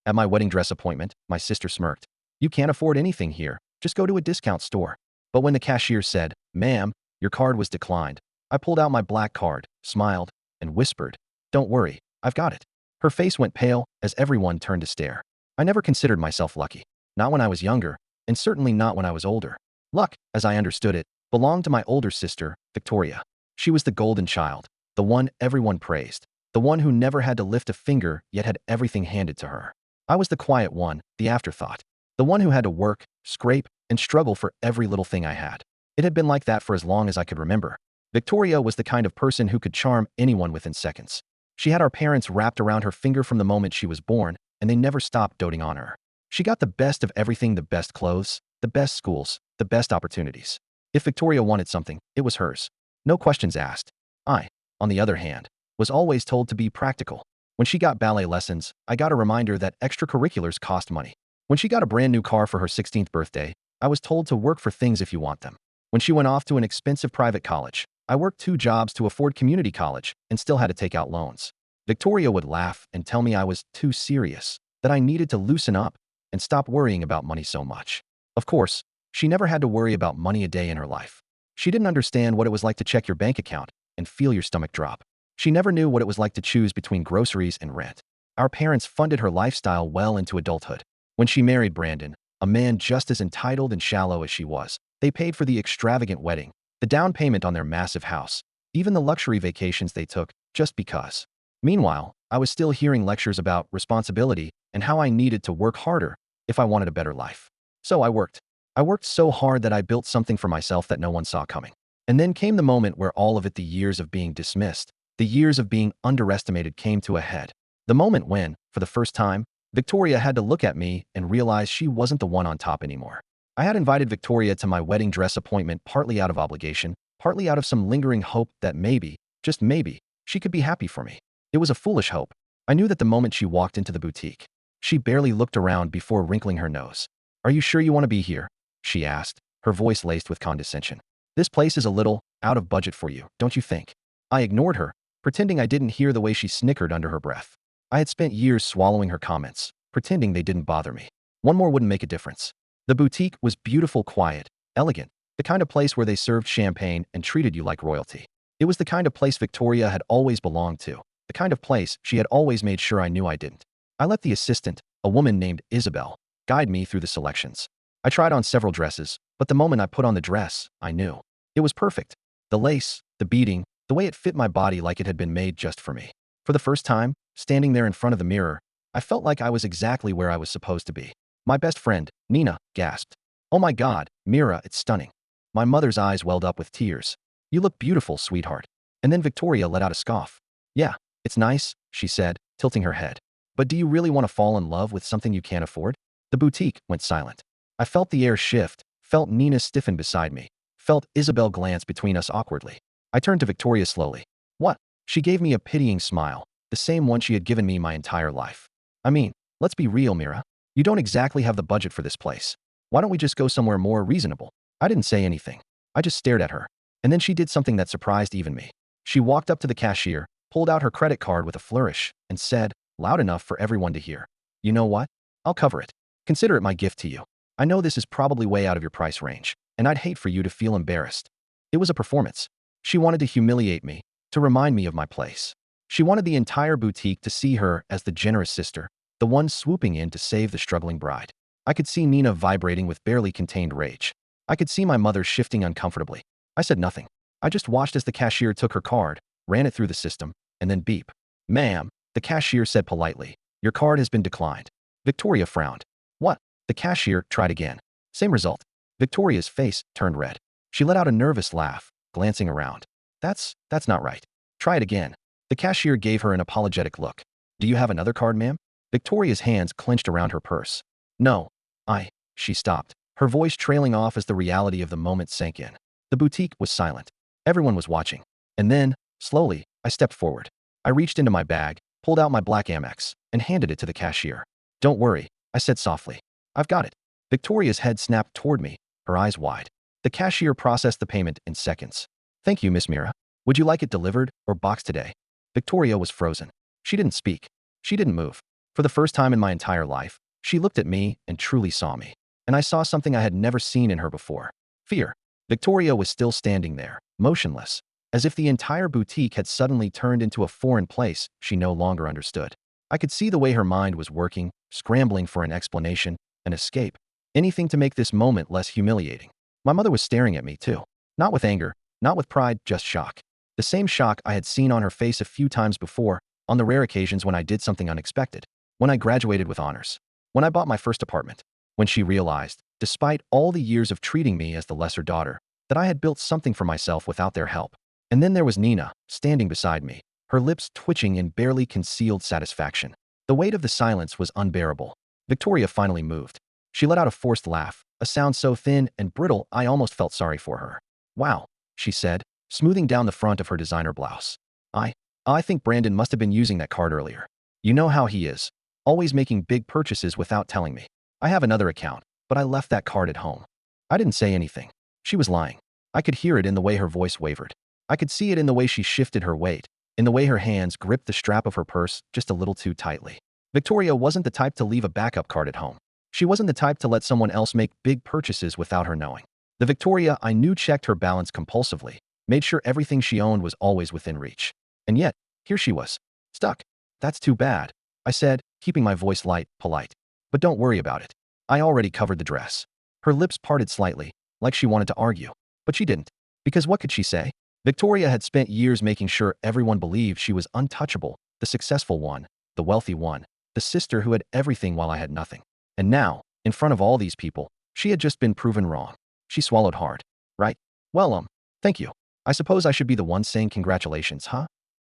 At my wedding dress appointment, my sister smirked. You can't afford anything here. Just go to a discount store. But when the cashier said, "Ma'am, your card was declined," I pulled out my black card, smiled, and whispered, "Don't worry, I've got it." Her face went pale as everyone turned to stare. I never considered myself lucky. Not when I was younger, and certainly not when I was older. Luck, as I understood it, belonged to my older sister, Victoria. She was the golden child, the one everyone praised, the one who never had to lift a finger yet had everything handed to her. I was the quiet one, the afterthought, the one who had to work, scrape, and struggle for every little thing I had. It had been like that for as long as I could remember. Victoria was the kind of person who could charm anyone within seconds. She had our parents wrapped around her finger from the moment she was born, and they never stopped doting on her. She got the best of everything: the best clothes, the best schools, the best opportunities. If Victoria wanted something, it was hers. No questions asked. I, on the other hand, was always told to be practical. When she got ballet lessons, I got a reminder that extracurriculars cost money. When she got a brand new car for her 16th birthday, I was told to work for things if you want them. When she went off to an expensive private college, I worked 2 jobs to afford community college and still had to take out loans. Victoria would laugh and tell me I was too serious, that I needed to loosen up and stop worrying about money so much. Of course, she never had to worry about money a day in her life. She didn't understand what it was like to check your bank account and feel your stomach drop. She never knew what it was like to choose between groceries and rent. Our parents funded her lifestyle well into adulthood. When she married Brandon, a man just as entitled and shallow as she was, they paid for the extravagant wedding, the down payment on their massive house, even the luxury vacations they took, just because. Meanwhile, I was still hearing lectures about responsibility and how I needed to work harder if I wanted a better life. So I worked. I worked so hard that I built something for myself that no one saw coming. And then came the moment where all of it, the years of being dismissed, the years of being underestimated, came to a head. The moment when, for the first time, Victoria had to look at me and realize she wasn't the one on top anymore. I had invited Victoria to my wedding dress appointment partly out of obligation, partly out of some lingering hope that maybe, just maybe, she could be happy for me. It was a foolish hope. I knew that the moment she walked into the boutique. She barely looked around before wrinkling her nose. "Are you sure you want to be here?" she asked, her voice laced with condescension. "This place is a little out of budget for you, don't you think?" I ignored her, pretending I didn't hear the way she snickered under her breath. I had spent years swallowing her comments, pretending they didn't bother me. One more wouldn't make a difference. The boutique was beautiful, quiet, elegant, the kind of place where they served champagne and treated you like royalty. It was the kind of place Victoria had always belonged to, the kind of place she had always made sure I knew I didn't. I let the assistant, a woman named Isabel, guide me through the selections. I tried on several dresses, but the moment I put on the dress, I knew. It was perfect. The lace, the beading, the way it fit my body like it had been made just for me. For the first time, standing there in front of the mirror, I felt like I was exactly where I was supposed to be. My best friend, Nina, gasped, "Oh my God, Mira, it's stunning." My mother's eyes welled up with tears. "You look beautiful, sweetheart." And then Victoria let out a scoff. "Yeah, it's nice," she said, tilting her head. "But do you really want to fall in love with something you can't afford?" The boutique went silent. I felt the air shift, felt Nina stiffen beside me, felt Isabel glance between us awkwardly. I turned to Victoria slowly. "What?" She gave me a pitying smile, the same one she had given me my entire life. "I mean, let's be real, Mira. You don't exactly have the budget for this place. Why don't we just go somewhere more reasonable?" I didn't say anything. I just stared at her. And then she did something that surprised even me. She walked up to the cashier, pulled out her credit card with a flourish, and said, loud enough for everyone to hear, "You know what? I'll cover it. Consider it my gift to you. I know this is probably way out of your price range, and I'd hate for you to feel embarrassed." It was a performance. She wanted to humiliate me, to remind me of my place. She wanted the entire boutique to see her as the generous sister, the one swooping in to save the struggling bride. I could see Nina vibrating with barely contained rage. I could see my mother shifting uncomfortably. I said nothing. I just watched as the cashier took her card, ran it through the system, and then beep. "Ma'am," the cashier said politely, "your card has been declined." Victoria frowned. "What?" The cashier tried again. Same result. Victoria's face turned red. She let out a nervous laugh, glancing around. That's not right. Try it again." The cashier gave her an apologetic look. "Do you have another card, ma'am?" Victoria's hands clenched around her purse. "No. She stopped, her voice trailing off as the reality of the moment sank in. The boutique was silent. Everyone was watching. And then, slowly, I stepped forward. I reached into my bag, pulled out my black Amex, and handed it to the cashier. "Don't worry," I said softly. "I've got it." Victoria's head snapped toward me, her eyes wide. The cashier processed the payment in seconds. "Thank you, Miss Mira. Would you like it delivered or boxed today?" Victoria was frozen. She didn't speak. She didn't move. For the first time in my entire life, she looked at me and truly saw me. And I saw something I had never seen in her before. Fear. Victoria was still standing there, motionless, as if the entire boutique had suddenly turned into a foreign place she no longer understood. I could see the way her mind was working, scrambling for an explanation, an escape, anything to make this moment less humiliating. My mother was staring at me too. Not with anger, not with pride, just shock. The same shock I had seen on her face a few times before, on the rare occasions when I did something unexpected. When I graduated with honors. When I bought my first apartment. When she realized, despite all the years of treating me as the lesser daughter, that I had built something for myself without their help. And then there was Nina, standing beside me, her lips twitching in barely concealed satisfaction. The weight of the silence was unbearable. Victoria finally moved. She let out a forced laugh, a sound so thin and brittle I almost felt sorry for her. Wow, she said, smoothing down the front of her designer blouse. I think Brandon must have been using that card earlier. You know how he is, always making big purchases without telling me. I have another account, but I left that card at home. I didn't say anything. She was lying. I could hear it in the way her voice wavered. I could see it in the way she shifted her weight, in the way her hands gripped the strap of her purse just a little too tightly. Victoria wasn't the type to leave a backup card at home. She wasn't the type to let someone else make big purchases without her knowing. The Victoria I knew checked her balance compulsively, made sure everything she owned was always within reach. And yet, here she was, stuck. That's too bad, I said, keeping my voice light, polite. But don't worry about it. I already covered the dress. Her lips parted slightly, like she wanted to argue. But she didn't. Because what could she say? Victoria had spent years making sure everyone believed she was untouchable, the successful one, the wealthy one, the sister who had everything while I had nothing. And now, in front of all these people, she had just been proven wrong. She swallowed hard. Right? Well, thank you. I suppose I should be the one saying congratulations, huh?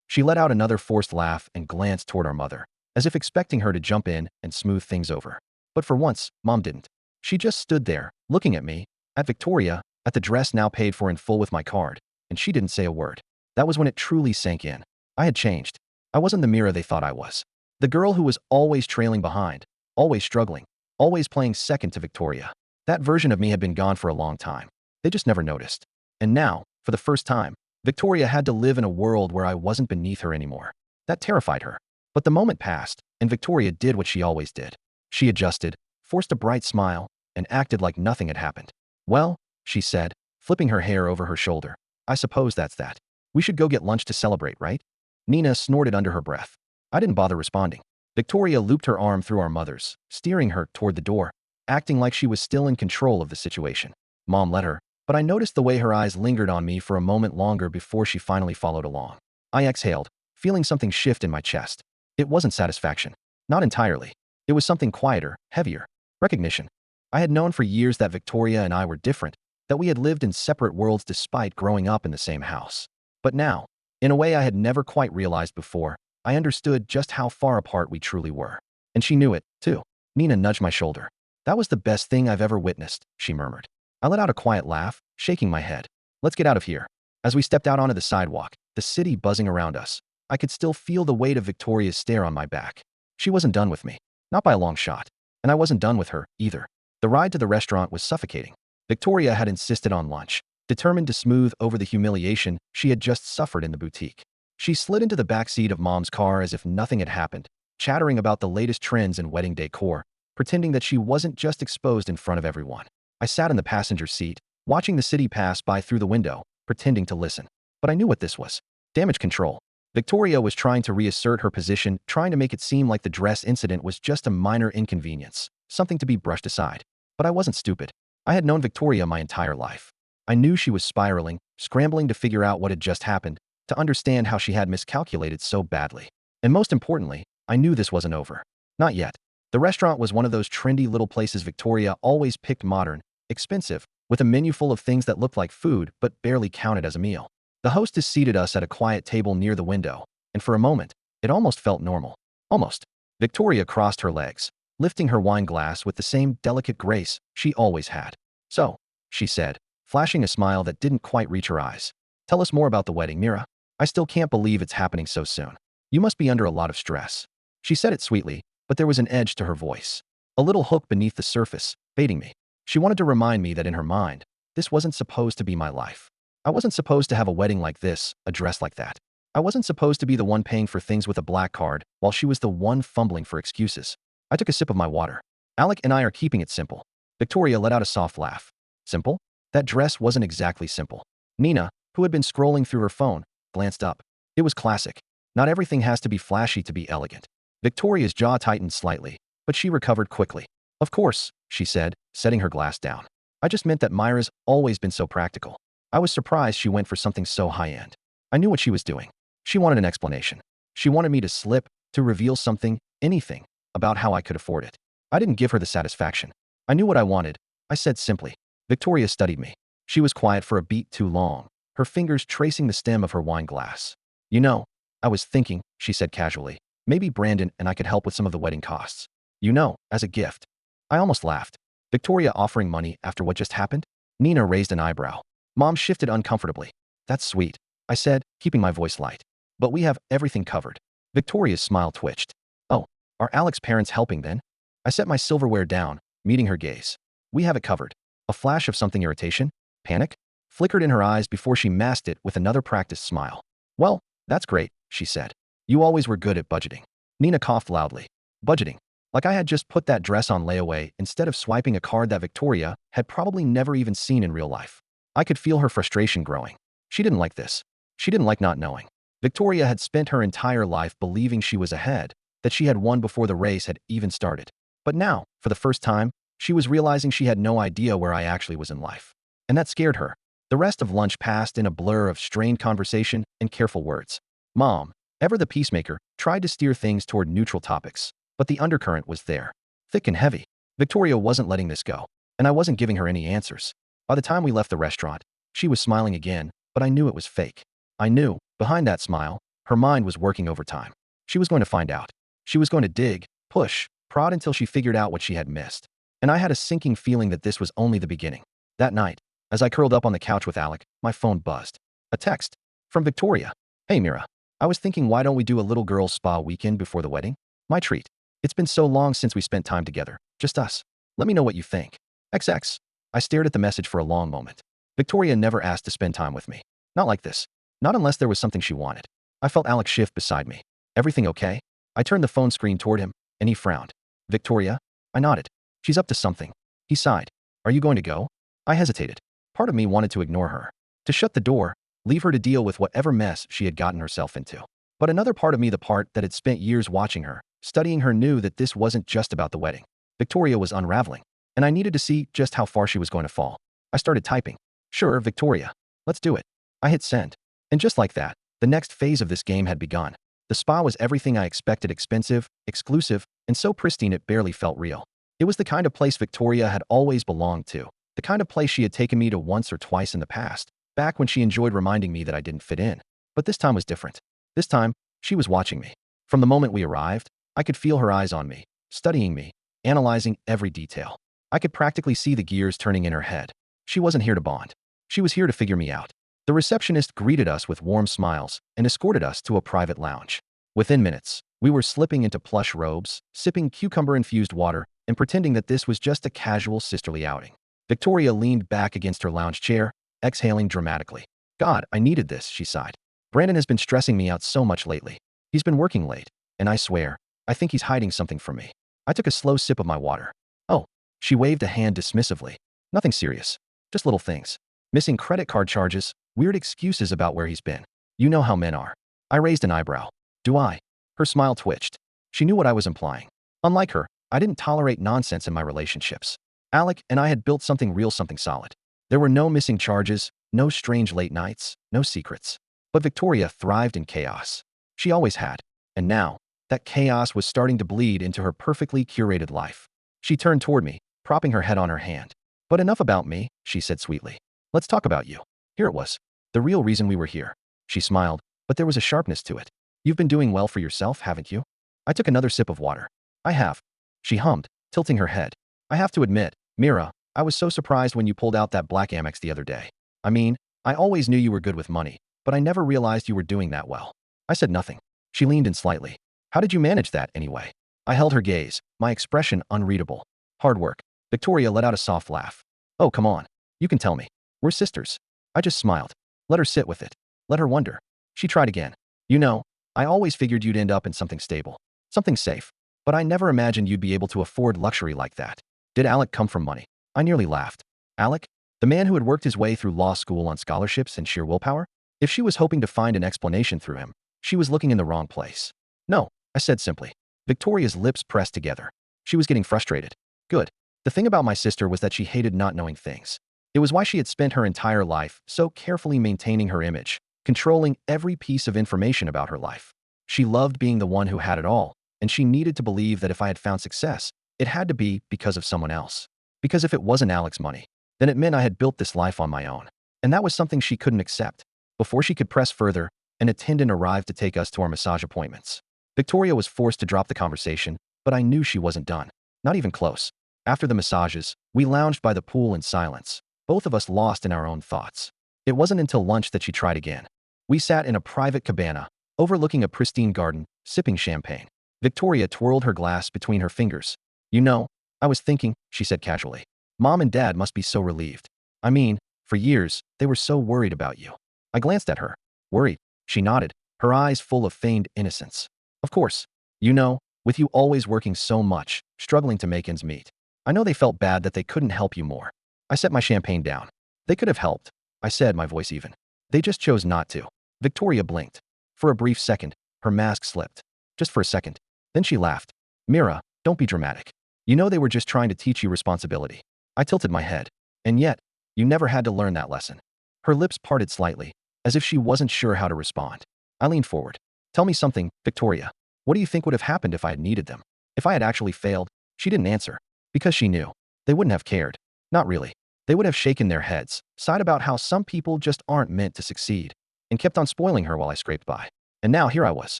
She let out another forced laugh and glanced toward our mother, as if expecting her to jump in and smooth things over. But for once, Mom didn't. She just stood there, looking at me, at Victoria, at the dress now paid for in full with my card, and she didn't say a word. That was when it truly sank in. I had changed. I wasn't the Mira they thought I was. The girl who was always trailing behind, always struggling, always playing second to Victoria. That version of me had been gone for a long time. They just never noticed. And now, for the first time, Victoria had to live in a world where I wasn't beneath her anymore. That terrified her. But the moment passed, and Victoria did what she always did. She adjusted, forced a bright smile, and acted like nothing had happened. Well, she said, flipping her hair over her shoulder, I suppose that's that. We should go get lunch to celebrate, right? Nina snorted under her breath. I didn't bother responding. Victoria looped her arm through our mother's, steering her toward the door, acting like she was still in control of the situation. Mom let her, but I noticed the way her eyes lingered on me for a moment longer before she finally followed along. I exhaled, feeling something shift in my chest. It wasn't satisfaction. Not entirely. It was something quieter, heavier. Recognition. I had known for years that Victoria and I were different, that we had lived in separate worlds despite growing up in the same house. But now, in a way I had never quite realized before, I understood just how far apart we truly were. And she knew it, too. Nina nudged my shoulder. That was the best thing I've ever witnessed, she murmured. I let out a quiet laugh, shaking my head. Let's get out of here. As we stepped out onto the sidewalk, the city buzzing around us, I could still feel the weight of Victoria's stare on my back. She wasn't done with me. Not by a long shot. And I wasn't done with her, either. The ride to the restaurant was suffocating. Victoria had insisted on lunch, determined to smooth over the humiliation she had just suffered in the boutique. She slid into the backseat of Mom's car as if nothing had happened, chattering about the latest trends in wedding decor, pretending that she wasn't just exposed in front of everyone. I sat in the passenger seat, watching the city pass by through the window, pretending to listen. But I knew what this was. Damage control. Victoria was trying to reassert her position, trying to make it seem like the dress incident was just a minor inconvenience, something to be brushed aside. But I wasn't stupid. I had known Victoria my entire life. I knew she was spiraling, scrambling to figure out what had just happened, to understand how she had miscalculated so badly. And most importantly, I knew this wasn't over. Not yet. The restaurant was one of those trendy little places Victoria always picked, modern, expensive, with a menu full of things that looked like food but barely counted as a meal. The hostess seated us at a quiet table near the window, and for a moment, it almost felt normal. Almost. Victoria crossed her legs, lifting her wine glass with the same delicate grace she always had. So, she said, flashing a smile that didn't quite reach her eyes. Tell us more about the wedding, Mira. I still can't believe it's happening so soon. You must be under a lot of stress. She said it sweetly, but there was an edge to her voice. A little hook beneath the surface, baiting me. She wanted to remind me that in her mind, this wasn't supposed to be my life. I wasn't supposed to have a wedding like this, a dress like that. I wasn't supposed to be the one paying for things with a black card while she was the one fumbling for excuses. I took a sip of my water. Alec and I are keeping it simple. Victoria let out a soft laugh. Simple? That dress wasn't exactly simple. Nina, who had been scrolling through her phone, glanced up. It was classic. Not everything has to be flashy to be elegant. Victoria's jaw tightened slightly, but she recovered quickly. Of course, she said, setting her glass down. I just meant that Myra's always been so practical. I was surprised she went for something so high-end. I knew what she was doing. She wanted an explanation. She wanted me to slip, to reveal something, anything, about how I could afford it. I didn't give her the satisfaction. I knew what I wanted. I said simply. Victoria studied me. She was quiet for a beat too long, her fingers tracing the stem of her wine glass. You know, I was thinking, she said casually, maybe Brandon and I could help with some of the wedding costs. You know, as a gift. I almost laughed. Victoria offering money after what just happened? Nina raised an eyebrow. Mom shifted uncomfortably. That's sweet, I said, keeping my voice light. But we have everything covered. Victoria's smile twitched. Oh, are Alec's parents helping then? I set my silverware down, meeting her gaze. We have it covered. A flash of something irritation, panic, flickered in her eyes before she masked it with another practiced smile. Well, that's great, she said. You always were good at budgeting. Nina coughed loudly. Budgeting. Like I had just put that dress on layaway instead of swiping a card that Victoria had probably never even seen in real life. I could feel her frustration growing. She didn't like this. She didn't like not knowing. Victoria had spent her entire life believing she was ahead, that she had won before the race had even started. But now, for the first time, she was realizing she had no idea where I actually was in life. And that scared her. The rest of lunch passed in a blur of strained conversation and careful words. Mom, ever the peacemaker, tried to steer things toward neutral topics, but the undercurrent was there, thick and heavy. Victoria wasn't letting this go, and I wasn't giving her any answers. By the time we left the restaurant, she was smiling again, but I knew it was fake. I knew, behind that smile, her mind was working overtime. She was going to find out. She was going to dig, push, prod until she figured out what she had missed. And I had a sinking feeling that this was only the beginning. That night, as I curled up on the couch with Alec, my phone buzzed. A text. From Victoria. Hey Mira. I was thinking why don't we do a little girls' spa weekend before the wedding? My treat. It's been so long since we spent time together. Just us. Let me know what you think. XX. I stared at the message for a long moment. Victoria never asked to spend time with me. Not like this. Not unless there was something she wanted. I felt Alec shift beside me. Everything okay? I turned the phone screen toward him, and he frowned. Victoria? I nodded. She's up to something. He sighed. Are you going to go? I hesitated. Part of me wanted to ignore her. To shut the door, leave her to deal with whatever mess she had gotten herself into. But another part of me, the part that had spent years watching her, studying her, knew that this wasn't just about the wedding. Victoria was unraveling, and I needed to see just how far she was going to fall. I started typing. Sure, Victoria. Let's do it. I hit send. And just like that, the next phase of this game had begun. The spa was everything I expected: expensive, exclusive, and so pristine it barely felt real. It was the kind of place Victoria had always belonged to, the kind of place she had taken me to once or twice in the past, back when she enjoyed reminding me that I didn't fit in. But this time was different. This time, she was watching me. From the moment we arrived, I could feel her eyes on me, studying me, analyzing every detail. I could practically see the gears turning in her head. She wasn't here to bond. She was here to figure me out. The receptionist greeted us with warm smiles and escorted us to a private lounge. Within minutes, we were slipping into plush robes, sipping cucumber-infused water, and pretending that this was just a casual sisterly outing. Victoria leaned back against her lounge chair, exhaling dramatically. God, I needed this, she sighed. Brandon has been stressing me out so much lately. He's been working late, and I swear, I think he's hiding something from me. I took a slow sip of my water. Oh, she waved a hand dismissively. Nothing serious. Just little things. Missing credit card charges, weird excuses about where he's been. You know how men are. I raised an eyebrow. Do I? Her smile twitched. She knew what I was implying. Unlike her, I didn't tolerate nonsense in my relationships. Alec and I had built something real, something solid. There were no missing charges, no strange late nights, no secrets. But Victoria thrived in chaos. She always had. And now, that chaos was starting to bleed into her perfectly curated life. She turned toward me, propping her head on her hand. But enough about me, she said sweetly. Let's talk about you. Here it was. The real reason we were here. She smiled, but there was a sharpness to it. You've been doing well for yourself, haven't you? I took another sip of water. I have. She hummed, tilting her head. I have to admit, Mira, I was so surprised when you pulled out that black Amex the other day. I mean, I always knew you were good with money, but I never realized you were doing that well. I said nothing. She leaned in slightly. How did you manage that, anyway? I held her gaze, my expression unreadable. Hard work. Victoria let out a soft laugh. Oh, come on. You can tell me. We're sisters. I just smiled. Let her sit with it. Let her wonder. She tried again. You know, I always figured you'd end up in something stable, something safe, but I never imagined you'd be able to afford luxury like that. Did Alec come from money? I nearly laughed. Alec? The man who had worked his way through law school on scholarships and sheer willpower? If she was hoping to find an explanation through him, she was looking in the wrong place. No, I said simply. Victoria's lips pressed together. She was getting frustrated. Good. The thing about my sister was that she hated not knowing things. It was why she had spent her entire life so carefully maintaining her image, controlling every piece of information about her life. She loved being the one who had it all, and she needed to believe that if I had found success, it had to be because of someone else. Because if it wasn't Alec's money, then it meant I had built this life on my own. And that was something she couldn't accept. Before she could press further, an attendant arrived to take us to our massage appointments. Victoria was forced to drop the conversation, but I knew she wasn't done. Not even close. After the massages, we lounged by the pool in silence, both of us lost in our own thoughts. It wasn't until lunch that she tried again. We sat in a private cabana, overlooking a pristine garden, sipping champagne. Victoria twirled her glass between her fingers. You know, I was thinking, she said casually. Mom and Dad must be so relieved. I mean, for years, they were so worried about you. I glanced at her. Worried? She nodded, her eyes full of feigned innocence. Of course. You know, with you always working so much, struggling to make ends meet. I know they felt bad that they couldn't help you more. I set my champagne down. They could have helped, I said, my voice even. They just chose not to. Victoria blinked. For a brief second, her mask slipped. Just for a second. Then she laughed. Mira, don't be dramatic. You know they were just trying to teach you responsibility. I tilted my head. And yet, you never had to learn that lesson. Her lips parted slightly, as if she wasn't sure how to respond. I leaned forward. Tell me something, Victoria. What do you think would have happened if I had needed them? If I had actually failed? She didn't answer. Because she knew. They wouldn't have cared. Not really. They would have shaken their heads, sighed about how some people just aren't meant to succeed, and kept on spoiling her while I scraped by. And now here I was,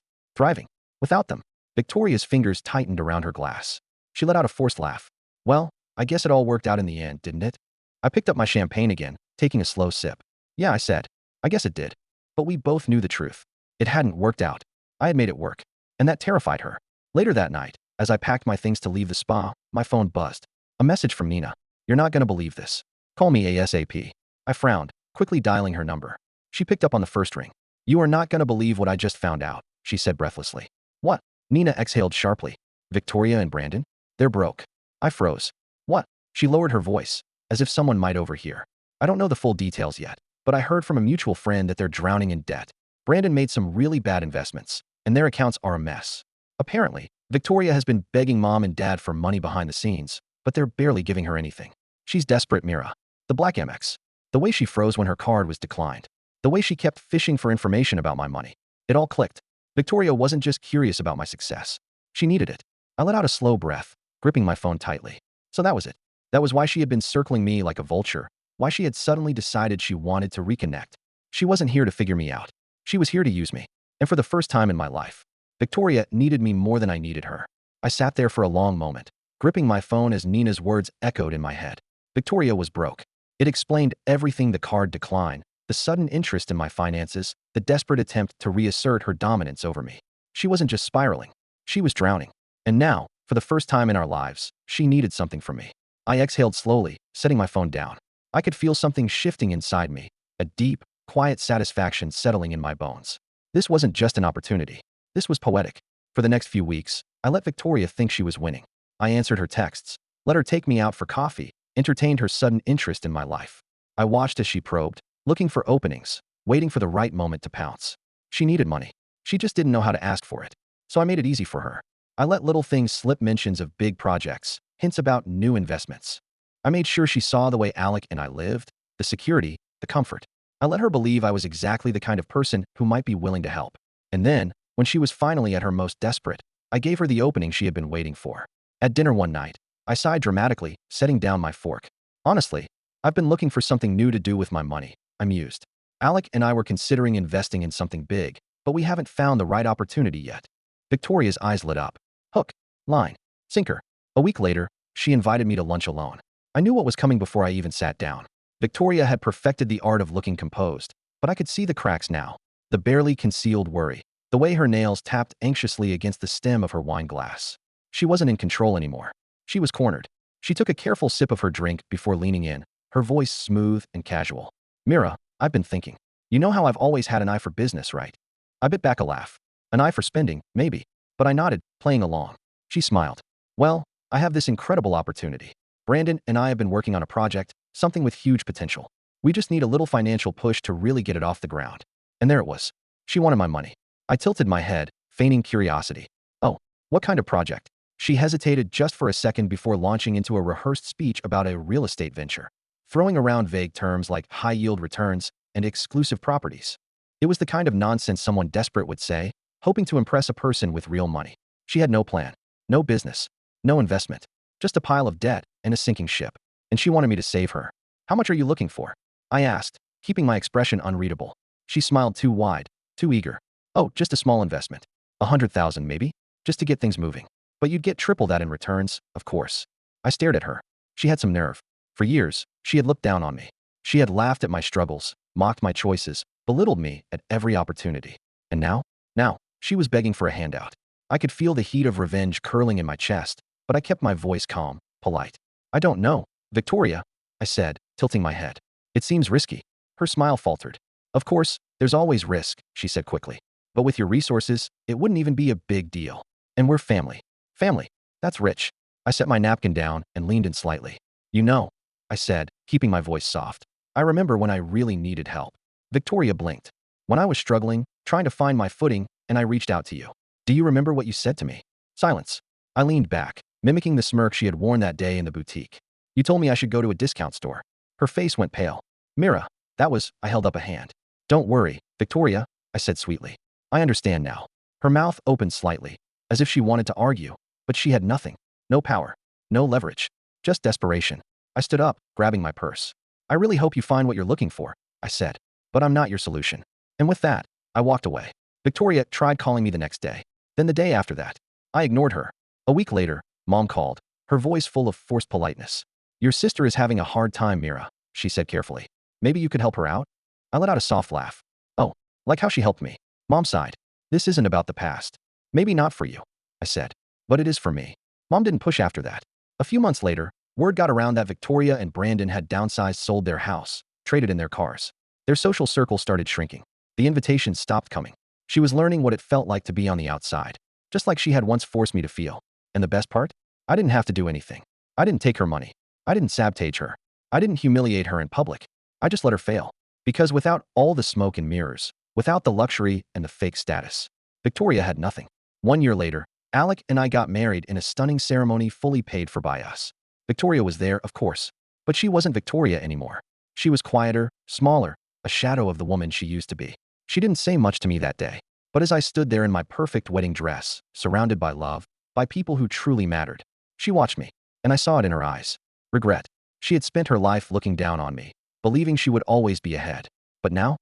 thriving. Without them. Victoria's fingers tightened around her glass. She let out a forced laugh. Well, I guess it all worked out in the end, didn't it? I picked up my champagne again, taking a slow sip. Yeah, I said. I guess it did. But we both knew the truth. It hadn't worked out. I had made it work. And that terrified her. Later that night, as I packed my things to leave the spa, my phone buzzed. A message from Nina. You're not gonna believe this. Call me ASAP. I frowned, quickly dialing her number. She picked up on the first ring. You are not gonna believe what I just found out, she said breathlessly. What? Nina exhaled sharply. Victoria and Brandon? They're broke. I froze. What? She lowered her voice, as if someone might overhear. I don't know the full details yet, but I heard from a mutual friend that they're drowning in debt. Brandon made some really bad investments, and their accounts are a mess. Apparently, Victoria has been begging Mom and Dad for money behind the scenes, but they're barely giving her anything. She's desperate, Mira. The Black Amex. The way she froze when her card was declined. The way she kept fishing for information about my money. It all clicked. Victoria wasn't just curious about my success. She needed it. I let out a slow breath, gripping my phone tightly. So that was it. That was why she had been circling me like a vulture, why she had suddenly decided she wanted to reconnect. She wasn't here to figure me out. She was here to use me. And for the first time in my life, Victoria needed me more than I needed her. I sat there for a long moment, gripping my phone as Nina's words echoed in my head. Victoria was broke. It explained everything: the card decline, the sudden interest in my finances, the desperate attempt to reassert her dominance over me. She wasn't just spiraling. She was drowning. And now, for the first time in our lives, she needed something from me. I exhaled slowly, setting my phone down. I could feel something shifting inside me, a deep, quiet satisfaction settling in my bones. This wasn't just an opportunity. This was poetic. For the next few weeks, I let Victoria think she was winning. I answered her texts, let her take me out for coffee, entertained her sudden interest in my life. I watched as she probed, looking for openings, waiting for the right moment to pounce. She needed money. She just didn't know how to ask for it. So I made it easy for her. I let little things slip: mentions of big projects, hints about new investments. I made sure she saw the way Alec and I lived, the security, the comfort. I let her believe I was exactly the kind of person who might be willing to help. And then, when she was finally at her most desperate, I gave her the opening she had been waiting for. At dinner one night, I sighed dramatically, setting down my fork. Honestly, I've been looking for something new to do with my money, I mused. Alec and I were considering investing in something big, but we haven't found the right opportunity yet. Victoria's eyes lit up. Hook, line, sinker. A week later, she invited me to lunch alone. I knew what was coming before I even sat down. Victoria had perfected the art of looking composed, but I could see the cracks now. The barely concealed worry. The way her nails tapped anxiously against the stem of her wine glass. She wasn't in control anymore. She was cornered. She took a careful sip of her drink before leaning in, her voice smooth and casual. Mira, I've been thinking. You know how I've always had an eye for business, right? I bit back a laugh. An eye for spending, maybe. But I nodded, playing along. She smiled. Well, I have this incredible opportunity. Brandon and I have been working on a project, something with huge potential. We just need a little financial push to really get it off the ground. And there it was. She wanted my money. I tilted my head, feigning curiosity. Oh, what kind of project? She hesitated just for a second before launching into a rehearsed speech about a real estate venture, throwing around vague terms like high-yield returns and exclusive properties. It was the kind of nonsense someone desperate would say, hoping to impress a person with real money. She had no plan, no business, no investment, just a pile of debt and a sinking ship. And she wanted me to save her. How much are you looking for? I asked, keeping my expression unreadable. She smiled too wide, too eager. Oh, just a small investment. 100,000 maybe? Just to get things moving. But you'd get triple that in returns, of course. I stared at her. She had some nerve. For years, she had looked down on me. She had laughed at my struggles, mocked my choices, belittled me at every opportunity. And now? Now, she was begging for a handout. I could feel the heat of revenge curling in my chest, but I kept my voice calm, polite. I don't know, Victoria, I said, tilting my head. It seems risky. Her smile faltered. Of course, there's always risk, she said quickly. But with your resources, it wouldn't even be a big deal. And we're family. Family. That's rich. I set my napkin down and leaned in slightly. You know, I said, keeping my voice soft. I remember when I really needed help. Victoria blinked. When I was struggling, trying to find my footing, and I reached out to you. Do you remember what you said to me? Silence. I leaned back, mimicking the smirk she had worn that day in the boutique. You told me I should go to a discount store. Her face went pale. Mira, that was, I held up a hand. Don't worry, Victoria, I said sweetly. I understand now. Her mouth opened slightly, as if she wanted to argue, but she had nothing. No power. No leverage. Just desperation. I stood up, grabbing my purse. I really hope you find what you're looking for, I said. But I'm not your solution. And with that, I walked away. Victoria tried calling me the next day. Then the day after that. I ignored her. A week later, Mom called, her voice full of forced politeness. Your sister is having a hard time, Mira, she said carefully. Maybe you could help her out? I let out a soft laugh. Oh, like how she helped me. Mom sighed. This isn't about the past. Maybe not for you, I said. But it is for me. Mom didn't push after that. A few months later, word got around that Victoria and Brandon had downsized, sold their house, traded in their cars. Their social circle started shrinking. The invitations stopped coming. She was learning what it felt like to be on the outside, just like she had once forced me to feel. And the best part? I didn't have to do anything. I didn't take her money. I didn't sabotage her. I didn't humiliate her in public. I just let her fail. Because without all the smoke and mirrors, without the luxury and the fake status, Victoria had nothing. 1 year later, Alec and I got married in a stunning ceremony fully paid for by us. Victoria was there, of course, but she wasn't Victoria anymore. She was quieter, smaller, a shadow of the woman she used to be. She didn't say much to me that day, but as I stood there in my perfect wedding dress, surrounded by love, by people who truly mattered, she watched me, and I saw it in her eyes. Regret. She had spent her life looking down on me, believing she would always be ahead. But now,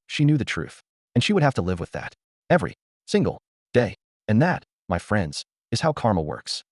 she knew the truth, and she would have to live with that. Every single day. And that, my friends, is how karma works.